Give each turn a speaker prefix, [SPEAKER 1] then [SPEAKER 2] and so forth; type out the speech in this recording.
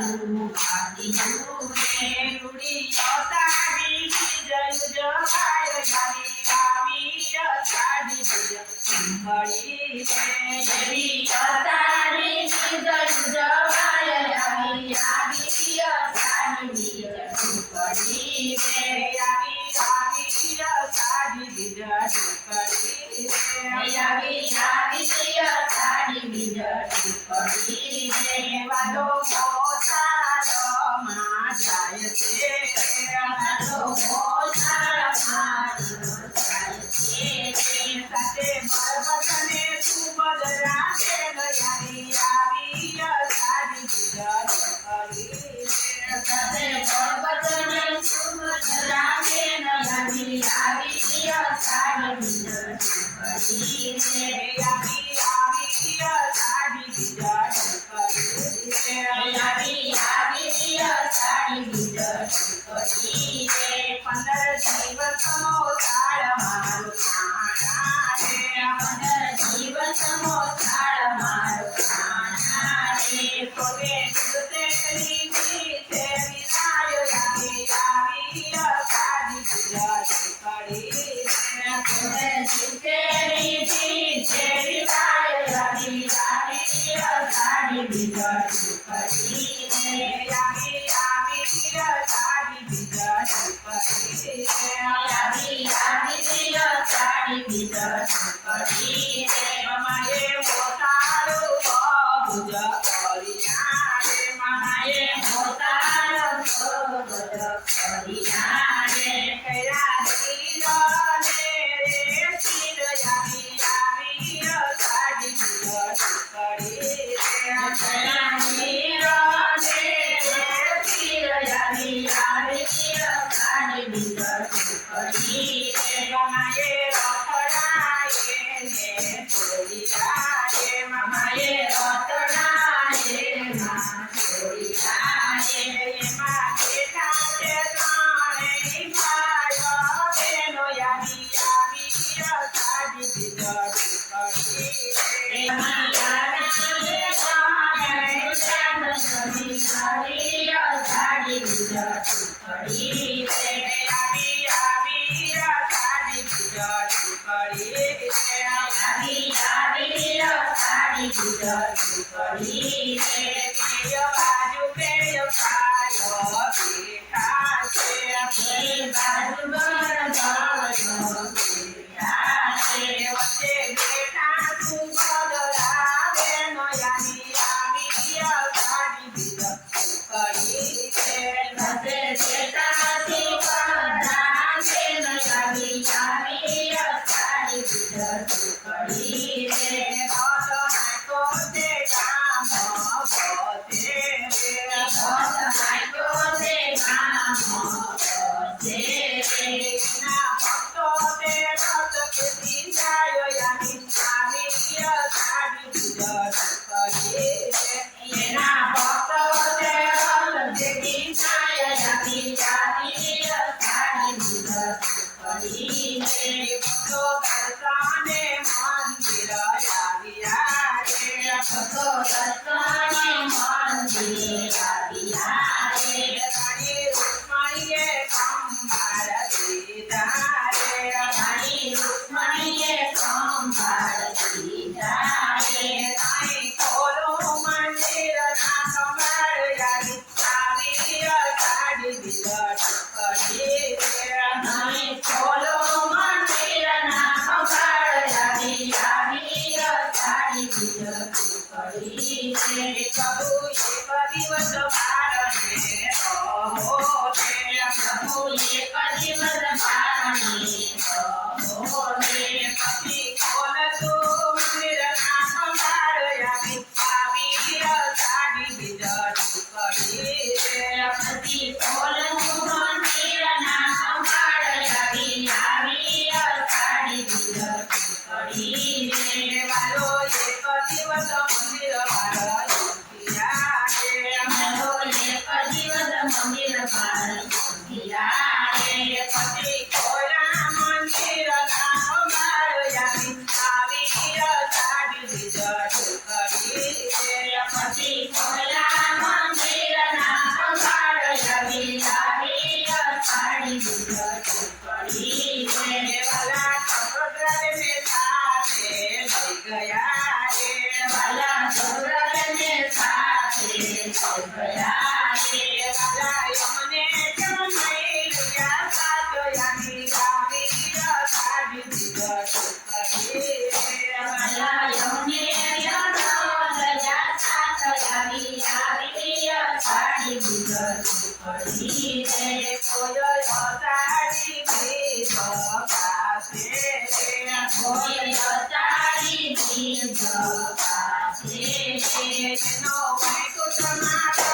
[SPEAKER 1] મારું ભાગી રૂડે રૂડિયો સાડી જયું જવાય ગાવી ગાવી સાડી ઘડી છે જેવી સાડી જયું જવાય ગાવી ગાવી સાડી ઘડી છે આવી આવી સાડી ઘડી છે આવી આવી સાડી ઘડી છે વાલો મોસાળમાં જાય છે વાલો મોસાળમાં જાય છે સાથે બરબતને સુભદ્રા આવી આવી સાડી ઘડી છે સાથે બરબતને સુભદ્રા આવી આવી સાડી ઘડી છે આવી આવી સાડી ઘડી છે આવી આવી સાડી ઘડી છે 15 દિવસનો કાળ મારો ખાણા રે 15 દિવસનો કાળ મારો ખાણા રે તોરે દિવસે લીધી છે વિનાય આવી આવી સાડી ઘડી છે તોરે દિવસે લીધી છે વિનાય આવી આવી સાડી ઘડી છે આવી આવી સાડી ઘડી છે આવી આવી સાડી ઘડી છે મમાએ મોતારો બહુજ કર્યા રે મમાએ મોતારો બહુજ કર્યા રે કયા દીને રે શિર આવી આવી સાડી ઘડી
[SPEAKER 2] પતિ ભોલા મંદિર
[SPEAKER 1] ગયા રે રાજા મને કેમ નહીં ગયા સાતયાની આવી સાડી દીધો કરી રાજા મને કેમ ગયા સાતયાની આવી સાડી દીધો કરી રે કોઈ સાડી દીધો પાસે કોઈ સાડી દીધો પાસે નો વાય કુટુંબા